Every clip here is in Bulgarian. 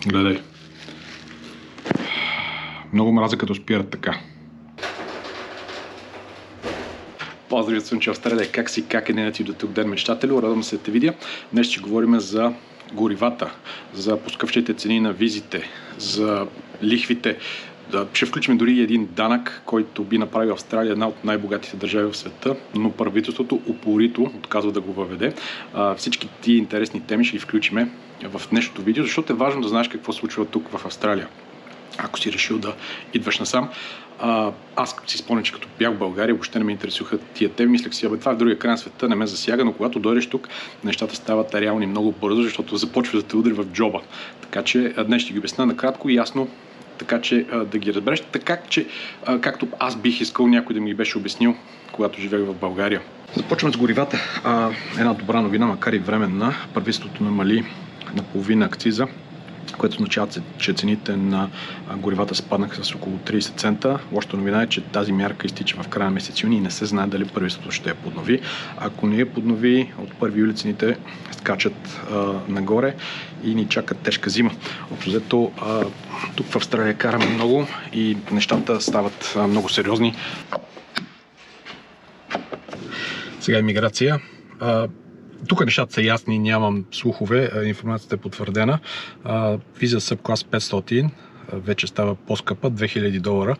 Гледай. Много мразя като спират така. Поздрави от Слънчев Австралия, как си, как е денят ти до тук, ден мечтателю, радвам се да те видя. Днес ще говорим за горивата, за поскъпващите цени на визите, за лихвите. Ще включим дори един данък, който би направил Австралия една от най-богатите държави в света, но правителството упорито отказва да го въведе. Всички тия интересни теми ще ги включим в днешното видео, защото е важно да знаеш какво се случва тук в Австралия. Ако си решил да идваш насам. Аз си спомням, че като бях в България, въобще не ме интересуваха тия теми. Мислех си, това в другия край на света не ме засяга, но когато дойдеш тук, нещата стават реални много бързо, защото започва да те удари в джоба. Така че днес ще ги обясня накратко и ясно, така че да ги разбереш, така че както аз бих искал някой да ми ги беше обяснил, когато живеех в България. Започвам с горивата. Една добра новина, макар и временна. Правителството намали наполовина акциза, което означава, че цените на горивата спаднаха с около 30 цента. Лошата новина е, че тази мярка изтича в края на месец юни и не се знае дали правителството ще я поднови. Ако не я поднови, от 1 юли цените скачат нагоре и ни чака тежка зима. Общо тук в Австралия караме много и нещата стават много сериозни. Сега имиграция. Тук нещата са ясни, нямам слухове, информацията е потвърдена. Виза Subclass 500 вече става по-скъпа, $2000.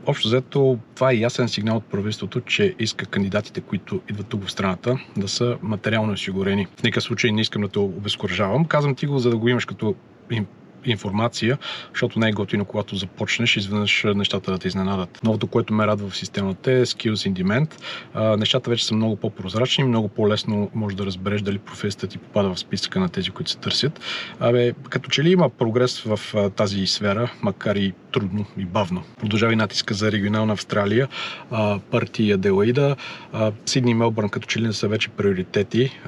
Общо взето, това е ясен сигнал от правителството, че иска кандидатите, които идват тук в страната, да са материално осигурени. В никакъв случай не искам да те обезкуражавам. Казвам ти го, за да го имаш като информация, защото не е готино, когато започнеш, изведнъж нещата да те изненадат. Новото, което ме радва в системата е Skills in Demand. Нещата вече са много по-прозрачни, много по-лесно можеш да разбереш дали професията ти попада в списъка на тези, които се търсят. Като че ли има прогрес в тази сфера, макар и трудно и бавно. Продължава и натиска за регионална Австралия, Пърт и Аделаида, Сидни и Мелбърн като че ли не са вече приоритети.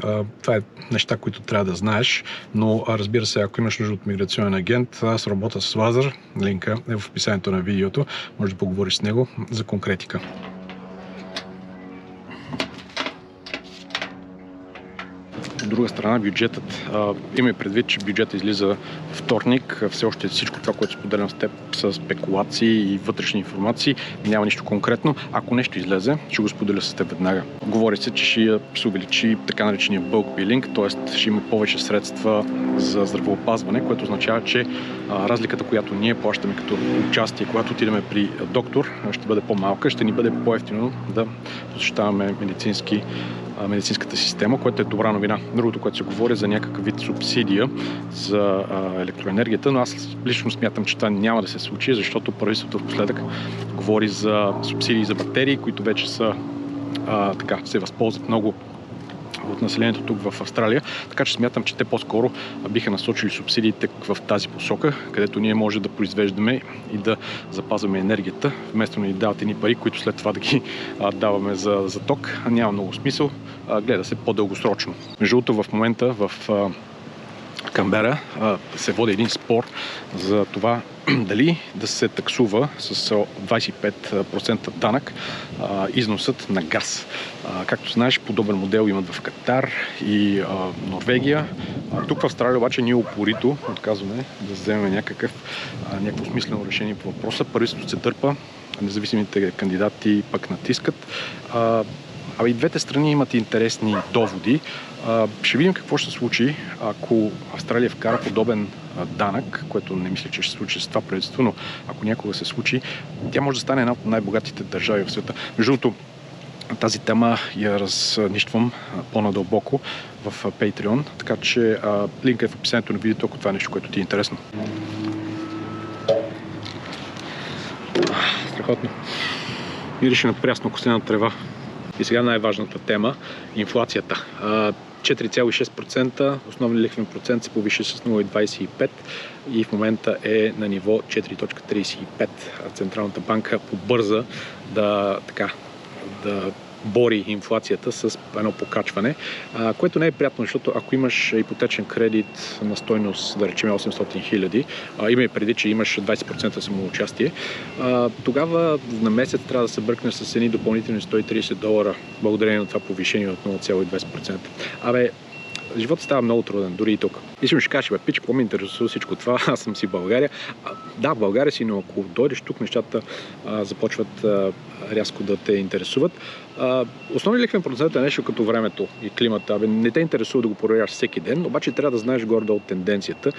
Това е неща, които трябва да знаеш, но разбира се, ако имаш нужда от миграционен агент, аз работя с Лазар, линка е в описанието на видеото, може да поговориш с него за конкретика. От друга страна, бюджетът. Има и предвид, че бюджетът излиза вторник. Все още всичко това, което споделям с теб, са спекулации и вътрешни информации. Няма нищо конкретно. Ако нещо излезе, ще го споделя с теб веднага. Говори се, че ще се увеличи така наречения bulk billing, т.е. ще има повече средства за здравеопазване, което означава, че разликата, която ние плащаме като участие, когато отидем при доктор, ще бъде по-малка, ще ни бъде по-евтино да посещаваме медицинската система, което е добра новина. Другото, което се говори за някакъв вид субсидия за електроенергията, но аз лично смятам, че това няма да се случи, защото правителството впоследък говори за субсидии за батерии, които вече са се възползват много от населението тук в Австралия, така че смятам, че те по-скоро биха насочили субсидиите в тази посока, където ние може да произвеждаме и да запазваме енергията, вместо да ни дават едни пари, които след това да ги даваме за ток. Няма много смисъл, гледа се по-дългосрочно. Между другото, в момента в Канбера се води един спор за това дали да се таксува с 25% данък износът на газ. Както знаеш, подобен модел имат в Катар и Норвегия. Тук в Австралия обаче ние упорито отказваме да вземем някакво смислено решение по въпроса. Правителството се дърпа, независимите кандидати пък натискат. И двете страни имат интересни доводи. Ще видим какво ще се случи, ако Австралия вкара подобен данък, което не мисля, че ще се случи с това правителство, но ако някога се случи, тя може да стане една от най-богатите държави в света. Между другото, тази тема я разнищвам по-надълбоко в Patreon, така че линка е в описанието на видеото, ако това е нещо, което ти е интересно. Страхотно. Мирише на прясно костена трева. И сега най-важната тема – инфлацията. 4,6%, основен лихвен процент се повиши с 0,25 и в момента е на ниво 4,35. Централната банка побърза да бори инфлацията с едно покачване, което не е приятно, защото ако имаш ипотечен кредит на стойност, да речем 800 хиляди, има и преди, че имаш 20% самоучастие, тогава на месец трябва да се бръкнеш с едни допълнителни $130 благодарение на това повишение от 0,20%. животът става много труден, дори и тук. И ще кажеш, пич, какво ме интересува всичко това, аз съм си в България. Да, в България си, но ако дойдеш тук, нещата започват рязко да те интересуват. Основният лихвен процент е нещо като времето и климата. Не те интересува да го проверяш всеки ден, обаче трябва да знаеш горе-долу тенденцията,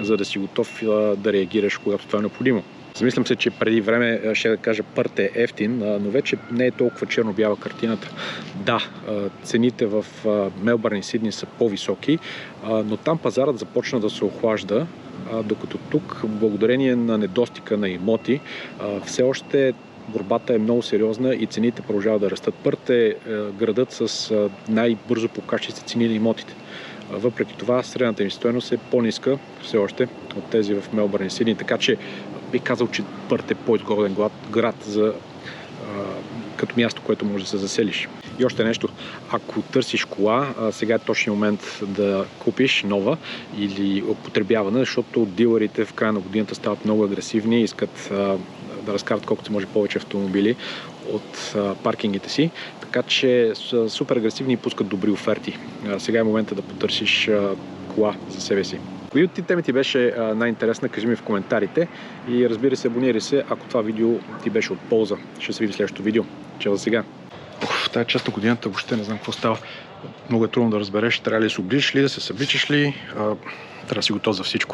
за да си готов да реагираш, когато това е необходимо. Замислям се, че преди време ще да кажа Пърт е ефтин, но вече не е толкова черно-бяла картината. Да, цените в Мелбърн и Сидни са по-високи, но там пазарът започна да се охлажда, докато тук, благодарение на недостига на имоти, все още борбата е много сериозна и цените продължават да растат. Пърт е градът с най-бързо покачващи се цени на имотите. Въпреки това, средната им стойност е по-ниска все още от тези в Мелбърн и Сидни, така че бих казал, че Пърт е по-изгоден град като място, което може да се заселиш. И още нещо, ако търсиш кола, сега е точният момент да купиш нова или употребявана, защото дилърите в края на годината стават много агресивни и искат да разкарат колкото може повече автомобили от паркингите си, така че са супер агресивни и пускат добри оферти. Сега е момента да потърсиш кола за себе си. Кои от ти теми ти беше най-интересна, кажи ми в коментарите и разбира се, абонирай се, ако това видео ти беше от полза. Ще се видим в следващото видео. Чао за сега! В тази част на годината въобще не знам какво става. Много е трудно да разбереш, трябва ли да се обличаш ли, да се събличаш ли, трябва да си готов за всичко.